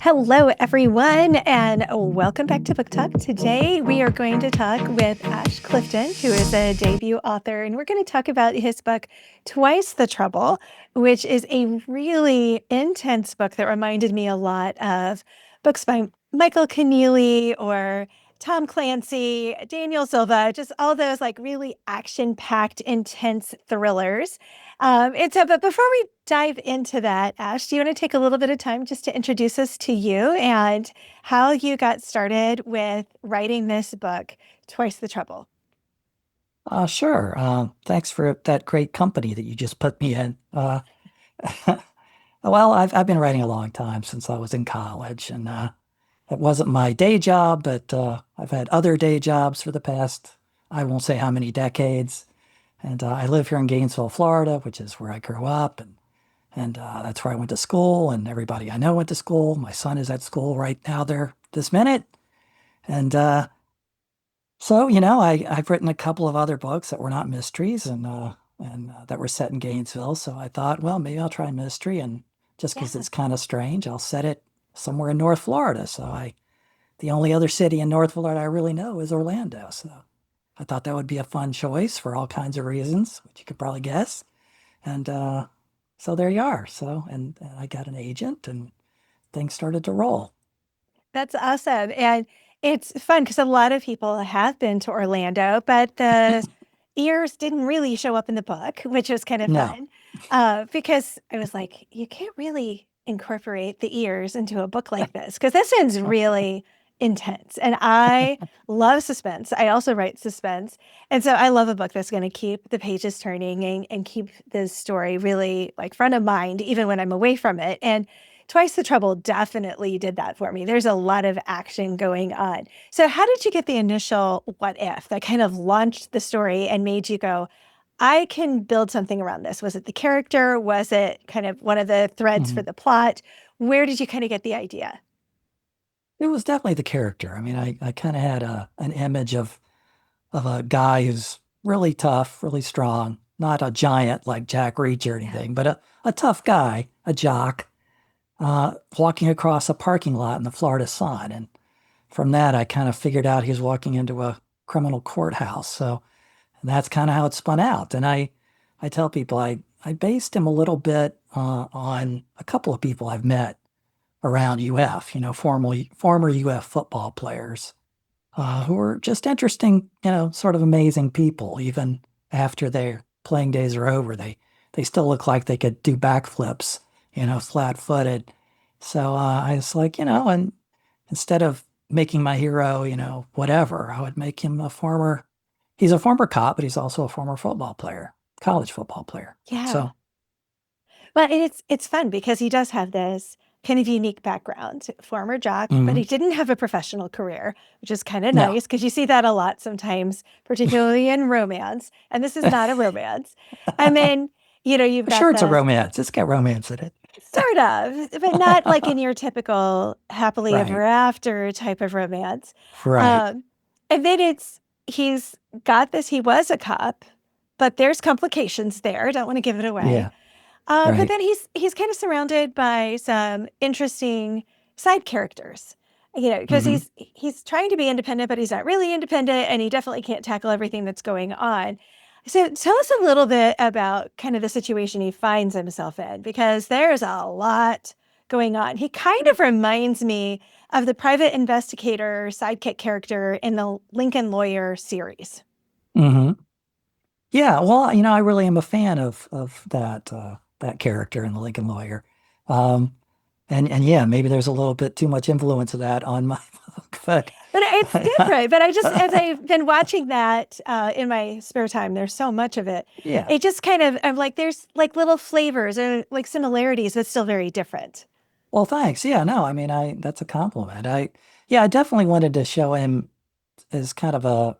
Hello, everyone, and welcome back to Book Talk. Today, we are going to talk with Ash Clifton, who is a debut author, and we're going to talk about his book, Twice the Trouble, which is a really intense book that reminded me a lot of books by Michael Keneally or Tom Clancy, Daniel Silva, just all those like really action-packed, intense thrillers. But before we dive into that, Ash, do you want to take a little bit of time just to introduce us to you and how you got started with writing this book, Twice the Trouble? Sure. Thanks for that great company that you just put me in. Well, I've been writing a long time since I was in college, and it wasn't my day job, but I've had other day jobs for the past, I won't say how many decades. And I live here in Gainesville, Florida, which is where I grew up, and that's where I went to school, and everybody I know went to school. My son is at school right now there this minute. And so, I've written a couple of other books that were not mysteries and that were set in Gainesville. So I thought, well, maybe I'll try mystery, and just because Yeah. it's kind of strange, I'll set it somewhere in North Florida. The only other city in North Florida I really know is Orlando. So I thought that would be a fun choice for all kinds of reasons, which you could probably guess. And so there you are. And I got an agent, and things started to roll. That's awesome. And it's fun because a lot of people have been to Orlando, but the ears didn't really show up in the book, which was kind of No. fun. Because I was like, you can't really incorporate the ears into a book like this because this one's really intense. And I love suspense. I also write suspense. And so I love a book that's going to keep the pages turning and keep the story really like front of mind, even when I'm away from it. And Twice the Trouble definitely did that for me. There's a lot of action going on. So, how did you get the initial what if that kind of launched the story and made you go, I can build something around this? Was it the character? Was it kind of one of the threads for Mhm. the plot? Where did you kind of get the idea? It was definitely the character. I mean, I kind of had an image of a guy who's really tough, really strong, not a giant like Jack Reach or Yeah. anything, but a tough guy, a jock, walking across a parking lot in the Florida sun. And from that, I kind of figured out he was walking into a criminal courthouse. So that's kind of how it spun out. And I tell people I based him a little bit on a couple of people I've met around UF, former UF football players who were just interesting, sort of amazing people. Even after their playing days are over, they still look like they could do backflips, flat-footed. So I was like, and instead of making my hero, whatever, I would make him he's a former cop, but he's also a former football player, college football player. Yeah. So, Well, and it's fun because he does have this kind of unique background, former jock, but he mhm. didn't have a professional career, which is kind of No, nice because you see that a lot sometimes, particularly in romance. And this is not a romance. And then, you've got sure, it's a the romance. It's got romance in it. sort of, but not like in your typical happily ever Right, after type of romance. right. Um, and then he's got this, he was a cop, but there's complications there. Don't want to give it away. Yeah, But right. then he's kind of surrounded by some interesting side characters, because Hmm. he's trying to be independent, but he's not really independent, and he definitely can't tackle everything that's going on. So tell us a little bit about kind of the situation he finds himself in, because there's a lot going on. He kind of reminds me of the private investigator sidekick character in the Lincoln Lawyer series. Hmm. Yeah, well, I really am a fan of that character in the Lincoln Lawyer. Um, and yeah, maybe there's a little bit too much influence of that on my book, but But it's different. But I just, as I've been watching that in my spare time, there's so much of it. yeah. It just kind of, I'm like, there's like little flavors or like similarities, but still very different. Well, thanks. Yeah, no, I mean, I that's a compliment. Yeah, I definitely wanted to show him as kind of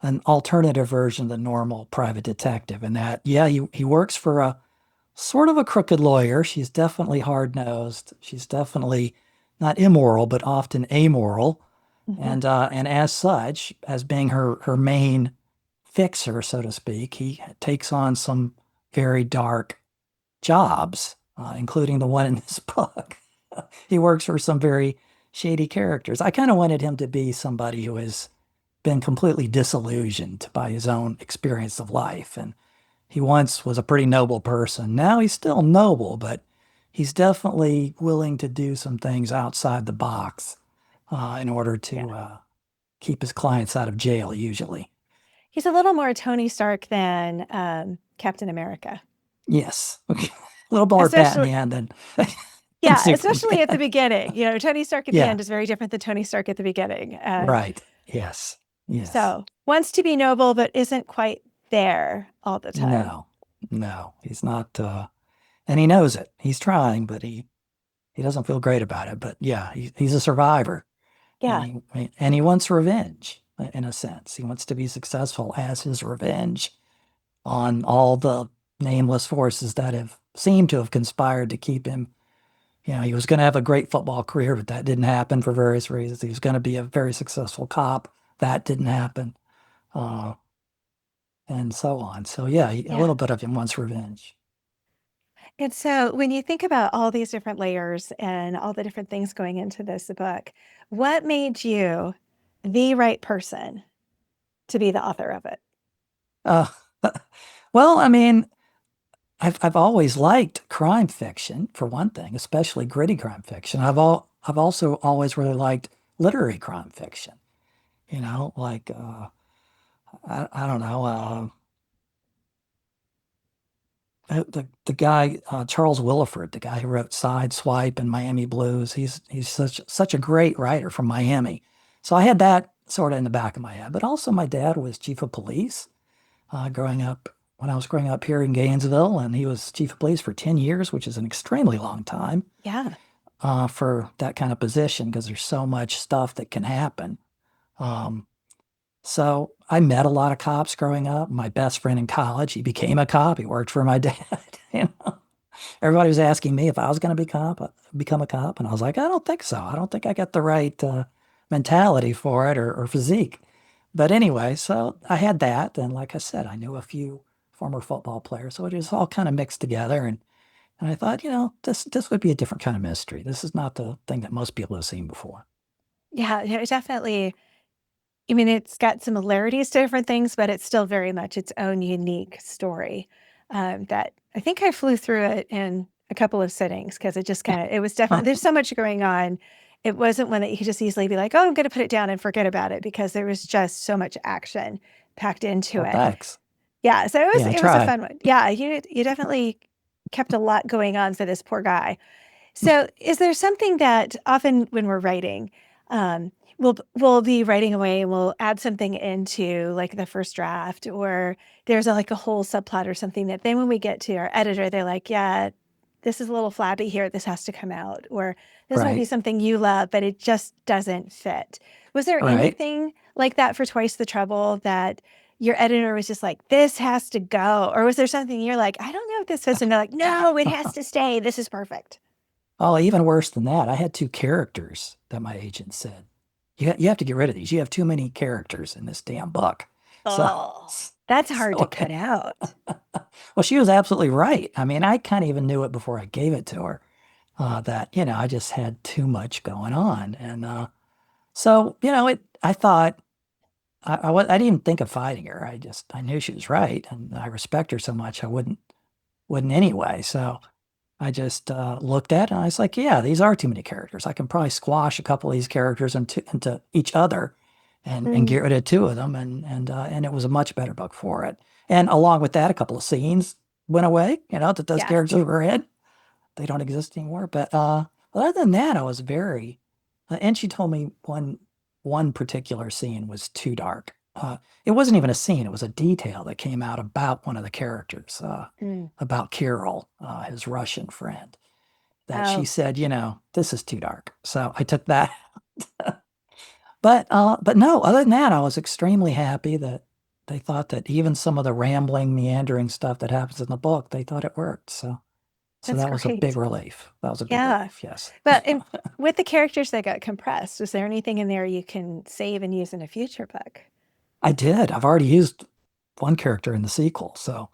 an alternative version of the normal private detective, and that, yeah, he works for a sort of a crooked lawyer. She's definitely hard-nosed. She's definitely not immoral, but often amoral. Mhm. And as such, as being her main fixer, so to speak, he takes on some very dark jobs including the one in this book. He works for some very shady characters. I kind of wanted him to be somebody who has been completely disillusioned by his own experience of life. And he once was a pretty noble person. Now he's still noble, but he's definitely willing to do some things outside the box in order Yeah. to keep his clients out of jail, usually. He's a little more Tony Stark than Captain America. Yes. A little more Especially, Batman than yeah, especially at the Superman. beginning. Tony Stark at the Yeah. end is very different than Tony Stark at the beginning. Right. Yes. Yes. So wants to be noble, but isn't quite there all the time. No. No. He's not. And he knows it. He's trying, but he doesn't feel great about it. But yeah, he's a survivor, Yeah. and he wants revenge in a sense. He wants to be successful as his revenge on all the nameless forces that have seemed to have conspired to keep him. He was going to have a great football career, but that didn't happen for various reasons. He was going to be a very successful cop. That didn't happen. Uh, and so on. So yeah, a Yeah. little bit of him wants revenge. And so when you think about all these different layers and all the different things going into this book, what made you the right person to be the author of it? Uh, well, I mean, I've always liked crime fiction for one thing, especially gritty crime fiction. I've also always really liked literary crime fiction. Like I don't know, the guy Charles Willeford, the guy who wrote Sideswipe and Miami Blues. He's such a great writer from Miami. So I had that sort of in the back of my head. But also my dad was chief of police growing up when I was growing up here in Gainesville, and he was chief of police for 10 years, which is an extremely long time Yeah. for that kind of position because there's so much stuff that can happen. Um, so I met a lot of cops growing up. My best friend in college, he became a cop. He worked for my dad. Everybody was asking me if I was going to become a cop, and I was like, I don't think so. I don't think I got the right mentality for it or physique. But anyway, so I had that, and like I said, I knew a few former football players, so it was all kind of mixed together. And I thought, this would be a different kind of mystery. This is not the thing that most people have seen before. Yeah. Definitely. I mean, it's got similarities to different things, but it's still very much its own unique story. That I think I flew through it in a couple of sittings because it was definitely, there's so much going on. It wasn't one that you could just easily be like, oh, I'm going to put it down and forget about it because there was just so much action packed into Well, it. thanks. Yeah. So Yeah, I it was a tried. fun one. Yeah. You definitely kept a lot going on for this poor guy. So, is there something that often when we're writing, we'll be writing away and we'll add something into like the first draft, or there's like a whole subplot or something that then when we get to our editor, they're like, yeah, this is a little flabby here. This has to come out, or this might be Right, something you love, but it just doesn't fit. Was there right. anything like that for Twice the Trouble that your editor was just like, this has to go? Or was there something you're like, I don't know if this fits? And they're like, no, it has to stay. This is perfect. Oh, even worse than that, I had two characters that my agent said, you have to get rid of these. You have too many characters in this damn book. So, Oh, that's hard to so cut out. well, she was absolutely right. I mean, I kind of even knew it before I gave it to her that, I just had too much going on. And so, I thought, I didn't even think of fighting her. I knew she was right. And I respect her so much, I wouldn't anyway. So, I just looked at it and I was like, yeah, these are too many characters. I can probably squash a couple of these characters into each other and Mm, get rid of two of them. And it was a much better book for it. And along with that, a couple of scenes went away, that those yeah. characters were in. They don't exist anymore. But other than that, I was very, and she told me one particular scene was too dark. It wasn't even a scene; it was a detail that came out about one of the characters, Mm. about Carol, his Russian friend. That she Oh, said, this is too dark. So I took that. But no, other than that, I was extremely happy that they thought that even some of the rambling, meandering stuff that happens in the book, they thought it worked. So that's that was a big great. relief. That was a big Yeah. relief. Yes. But with the characters that got compressed, was there anything in there you can save and use in a future book? I did. I've already used one character in the sequel. So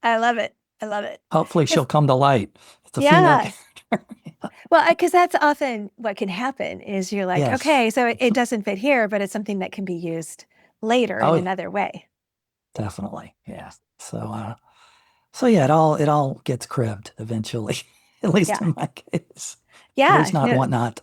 I love it. I love it. Hopefully she'll 'Cause come to light. It's a female yeah. character. Well, because that's often what can happen is you're like, Yes. okay, so it doesn't fit here, but it's something that can be used later in Oh, yeah, another way. definitely. Yeah. So yeah, it all gets cribbed eventually, at least Yeah. in my case. At least Yeah. not No, whatnot.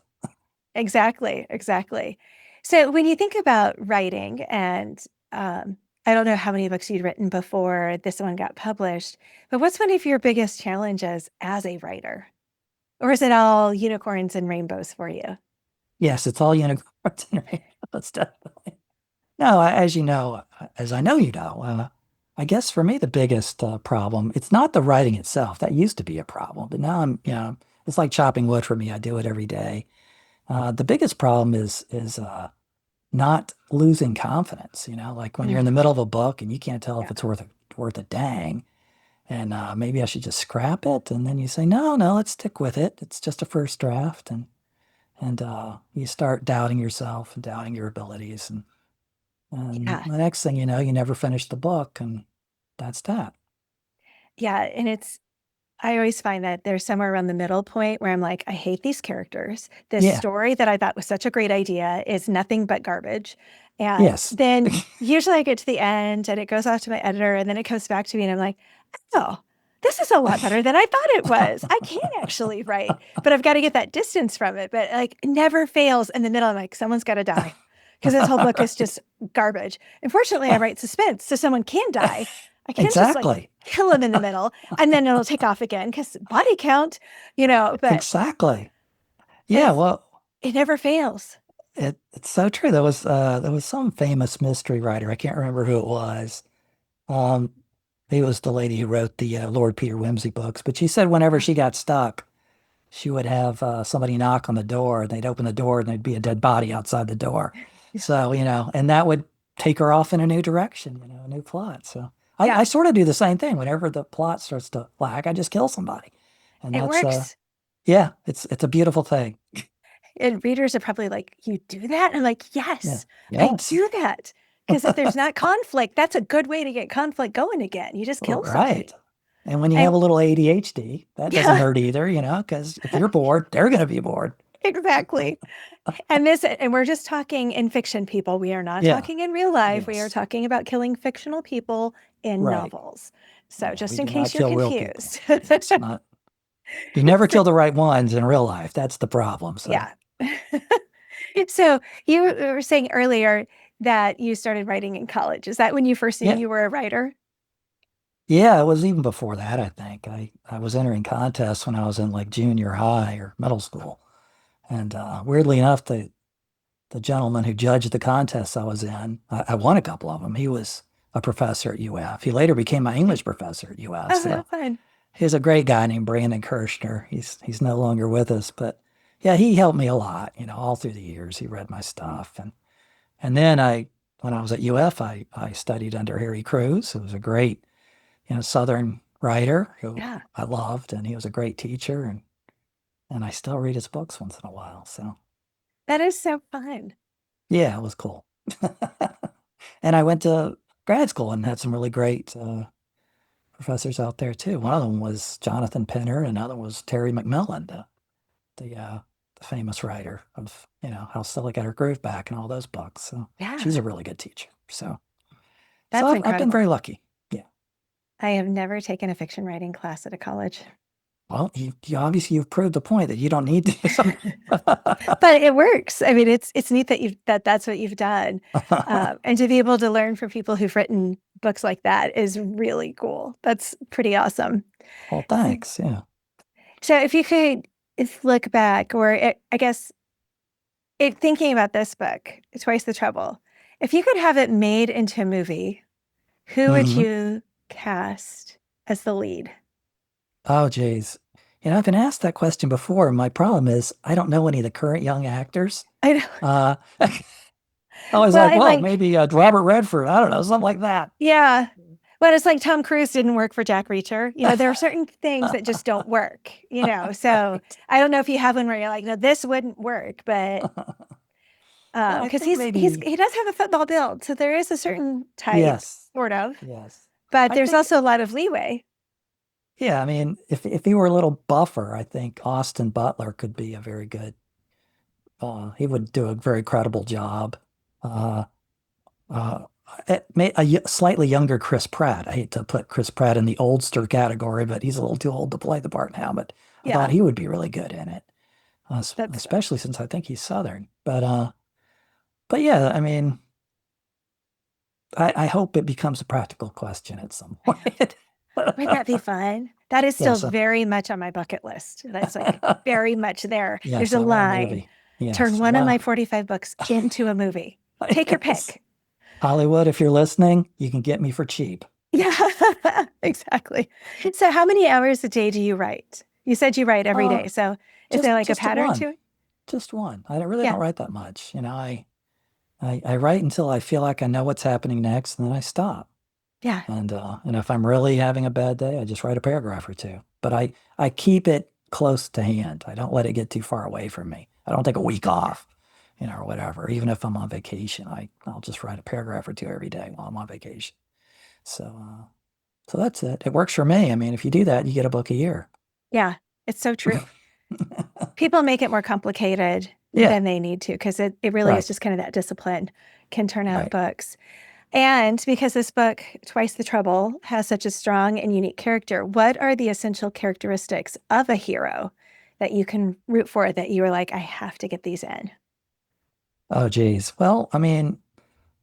exactly. Exactly. So when you think about writing, and I don't know how many books you'd written before this one got published, but what's one of your biggest challenges as a writer? Or is it all unicorns and rainbows for you? Yes, it's all unicorns and rainbows, definitely. No, as you know, as I know you know, I guess for me the biggest problem, it's not the writing itself. That used to be a problem, but now it's like chopping wood for me. I do it every day. The biggest problem is not losing confidence. Like when you're in the Mhm. middle of a book and you can't tell if Yeah. it's worth a dang, and maybe I should just scrap it. And then you say, no, no, let's stick with it. It's just a first draft, and you start doubting yourself and doubting your abilities, and Yeah. the next thing you know, you never finish the book, and that's that. Yeah. And I always find that there's somewhere around the middle point where I'm like, I hate these characters. This Yeah. story that I thought was such a great idea is nothing but garbage. And Yes. then usually I get to the end and it goes off to my editor and then it comes back to me and I'm like, oh, this is a lot better than I thought it was. I can actually write, but I've got to get that distance from it. But like, it never fails in the middle. I'm like, someone's got to die because this whole book is Right. just garbage. Unfortunately, I write suspense, so someone can die. I can't just like Exactly. kill them in the middle and then it'll take off again because body count, but Exactly. Yeah. it's, Well, it never fails. it's so true. There was some famous mystery writer. I can't remember who it was. Um, he was the lady who wrote the Lord Peter Wimsey books, but she said whenever she got stuck, she would have somebody knock on the door, and they'd open the door, and there'd be a dead body outside the door. So, and that would take her off in a new direction, a new plot. So I Yeah, sort of do the same thing. Whenever the plot starts to lag, I just kill somebody. And it works. yeah, it's a beautiful thing. And readers are probably like, you do that? And I'm like, Yeah. yes, I Yes. do that. Because if there's not conflict, that's a good way to get conflict going again. You just kill Right. somebody. And when you have And a little ADHD, that doesn't yeah, hurt either, because if you're bored, they're going to be bored. exactly. And we're just talking in fiction, people. We are not Yeah. talking in real life. We are Yes. talking about killing fictional people in Right. novels. So Yeah. We just in do not case you're kill real people. confused. It's not. You never So, kill the right ones in real life. That's the problem. So, yeah. So you were saying earlier that you started writing in college. Is that when you first knew yeah. you were a writer? Yeah, it was even before that, I think. I was entering contests when I was in like junior high or middle school. And weirdly enough, the gentleman who judged the contests I was in, I won a couple of them. He was a professor at UF. He later became my English professor at UF. Oh, how So fun. he's a great guy named Brandon Kirshner. He's no longer with us, but yeah, he helped me a lot, all through the years. He read my stuff. And then when I was at UF, I studied under Harry Crews, who was a great, Southern writer who Yeah, I loved, and he was a great teacher, and I still read his books once in a while. So that is so fun. yeah, it was cool. And I went to grad school and had some really great professors out there too. One of them was Jonathan Penner, and another was Terry McMillan, the famous writer of How Stella Got Her Groove Back and all those books. So Yeah, she's a really good teacher. So that's I've been incredible. very lucky. Yeah. I have never taken a fiction writing class at a college. Well, you obviously you've proved the point that you don't need to. But it works. I mean, it's neat that that's what you've done, and to be able to learn from people who've written books like that is really cool. That's pretty awesome. Well, thanks. Yeah. So, if you could look back, or I guess thinking about this book, Twice the Trouble, if you could have it made into a movie, who would Hmm. you cast as the lead? Oh, geez. I've been asked that question before. And my problem is I don't know any of the current young actors. I know. I was Well, like, and well, like, maybe Robert Redford. I don't know, something like that. yeah. Well, it's like Tom Cruise didn't work for Jack Reacher. There are certain things that just don't work. So Right. I don't know if you have one where you're like, no, this wouldn't work, but Yeah, I because think maybe, he does have a football build, so there is a certain type, yes. sort of, Yes. but I there's think, also a lot of leeway. Yeah, I mean, if he were a little buffer, I think Austin Butler could be a very good. He would do a very credible job. Uh, uh, slightly younger Chris Pratt. I hate to put Chris Pratt in the oldster category, but he's a little too old to play the part now. But I thought Yeah, he would be really good in it, that's especially since I think he's Southern. But yeah, I mean, I hope it becomes a practical question at some I know. point. Wouldn't that be fun? That is Yeah, still so very much on my bucket list. That's like very much there. There's yes, a I want a line. movie. Turn Yes, one of my well, 45 books into a movie. Take your yes. pick. Hollywood, if you're listening, you can get me for cheap. Yeah, exactly. So how many hours a day do you write? You said you write every Uh, day. So is there just like a just pattern one, to it? just one. I really Yeah. don't write that much. I write until I feel like I know what's happening next, and then I stop. Yeah. And if I'm really having a bad day, I just write a paragraph or two. But I keep it close to hand. I don't let it get too far away from me. I don't take a week off, or whatever. Even if I'm on vacation, I'll just write a paragraph or two every day while I'm on vacation. So so that's it. It works for me. I mean, if you do that, you get a book a year. Yeah. It's so true. People make it more complicated Yeah, than they need to because it really is right, just kind of that discipline can turn out right. books. And because this book, Twice the Trouble, has such a strong and unique character, what are the essential characteristics of a hero that you can root for that you are like, I have to get these in? Oh, geez. Well, I mean,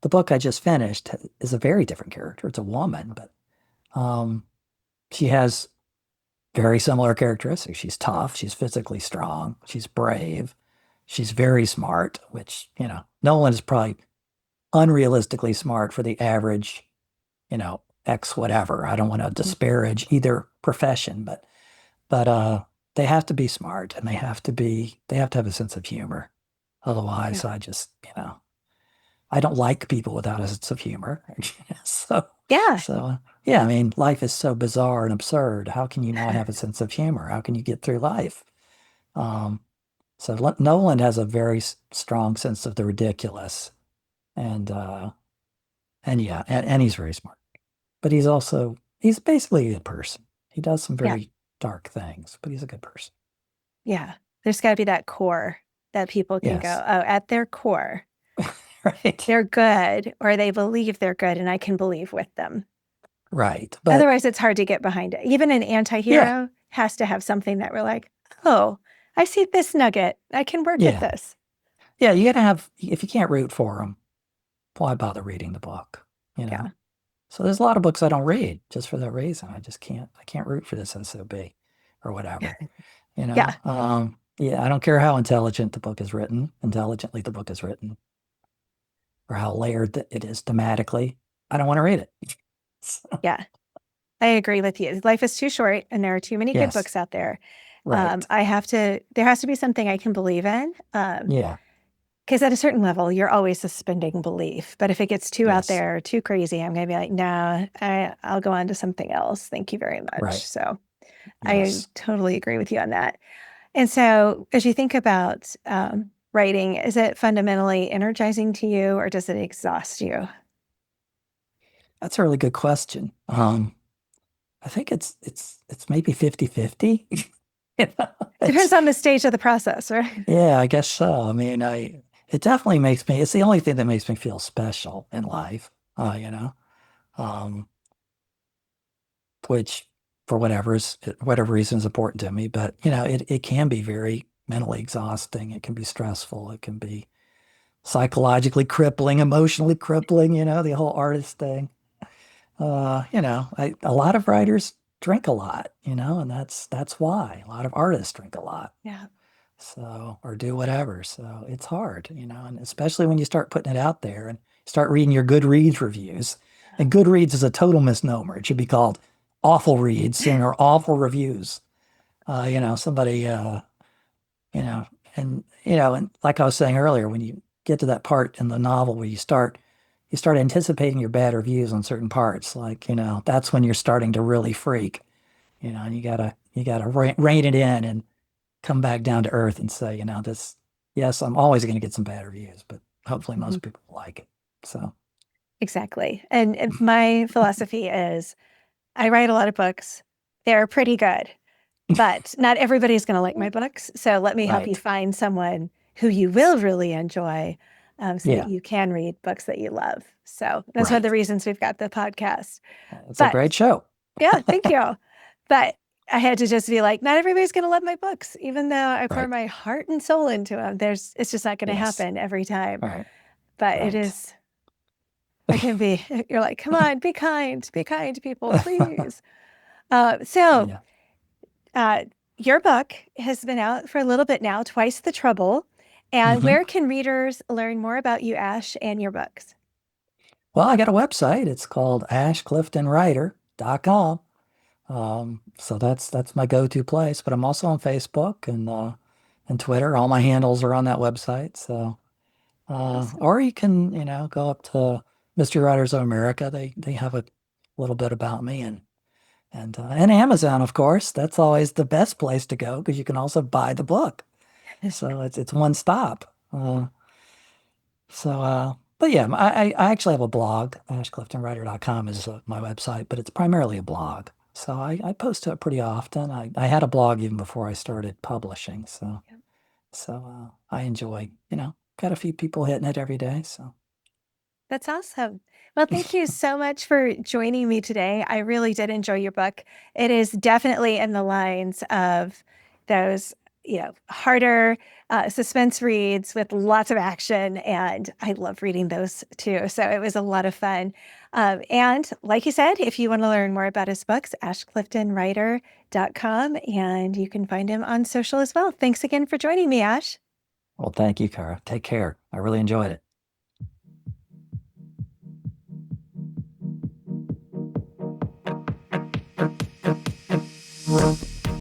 the book I just finished is a very different character. It's a woman, but um, she has very similar characteristics. She's tough. She's physically strong. She's brave. She's very smart, which, Nolan is probably unrealistically smart for the average, X whatever. I don't want to Mhm. disparage either profession, but they have to be smart and they have to have a sense of humor. Yeah. Otherwise, I don't like people without a sense of humor. So, Yeah. yeah, I mean, life is so bizarre and absurd. How can you not have a sense of humor? How can you get through life? Um, so Nolan has a very strong sense of the ridiculous, and yeah, and he's very smart. But he's basically a good person. He does some Yeah. very dark things, but he's a good person. Yeah. There's got to be that core that people can go, Yes, oh, at their core, right, they're good or they believe they're good and I can believe with them. right. But Otherwise, it's hard to get behind it. Even an yeah, anti-hero has to have something that we're like, oh, I see this nugget. I can work with yeah, this. yeah. You gotta have if you can't root for him, why bother reading the book? You Yeah. know. So there's a lot of books I don't read just for that reason. I can't root for this SOB or whatever. Yeah. Yeah, I don't care how intelligent the book is written, intelligently the book is written, or how layered it is thematically. I don't want to read it. So, Yeah. I agree with you. Life is too short and there are too many good yes, books out there. right. There has to be something I can believe in. Yeah, Because at a certain level, you're always suspending belief. But if it gets too out yes, there, too crazy, I'm going to be like, no, I'll go on to something else. Thank you very much. right. So I Yes. totally agree with you on that. And so as you think about writing, is it fundamentally energizing to you or does it exhaust you? That's a really good question. I think it's maybe 50-50. You know, Depends it's on the stage of the process, right? Yeah, I guess so. I mean, it definitely it's the only thing that makes me feel special in life, um, which for whatever reason is important to me. But, it can be very mentally exhausting. It can be stressful. It can be psychologically crippling, emotionally crippling, the whole artist thing. A lot of writers drink a lot, and that's why a lot of artists drink a lot. Yeah. So, or do whatever. So it's hard, and especially when you start putting it out there and start reading your Goodreads reviews. And Goodreads is a total misnomer. It should be called awful reads or awful reviews. Somebody, you know, and like I was saying earlier, when you get to that part in the novel where you start anticipating your bad reviews on certain parts, like, that's when you're starting to really freak, and you gotta rein it in and come back down to earth and say, yes, I'm always going to get some bad reviews, but hopefully Mhm. most people like it. So, Exactly. And my philosophy is I write a lot of books. they're pretty good, but not everybody's going to like my books. So let me help you Right. find someone who you will really enjoy, so that Yeah. you can read books that you love. So that's one of the Right. reasons we've got the podcast. It's a But great show. yeah, thank you. But I had to just be like, not everybody's going to love my books, even though I pour Right. my heart and soul into them. It's just not going to Yes. happen every time. Right. But Right. it can be, you're like, come on, be kind, people, please. So Yeah. uh, your book has been out for a little bit now, Twice the Trouble. And Hmm. where can readers learn more about you, Ash, and your books? Well, I got a website. It's called ashcliftonwriter.com. So that's my go-to place. But I'm also on Facebook and Twitter. All my handles are on that website. So Awesome. or you can, go up to Mystery Writers of America. They have a little bit about me and Amazon, of course. That's always the best place to go because you can also buy the book. So it's one stop. But yeah, I actually have a blog. AshCliftonWriter.com is my website, but it's primarily a blog. So I post to it pretty often. I had a blog even before I started publishing. So I enjoy, got a few people hitting it every day. So That's awesome. Well, thank you so much for joining me today. I really did enjoy your book. It is definitely in the lines of those, harder suspense reads with lots of action. And I love reading those too. So it was a lot of fun. And like you said, if you want to learn more about his books, ashcliftonwriter.com, and you can find him on social as well. Thanks again for joining me, Ash. well, thank you, Kara. Take care. I really enjoyed it.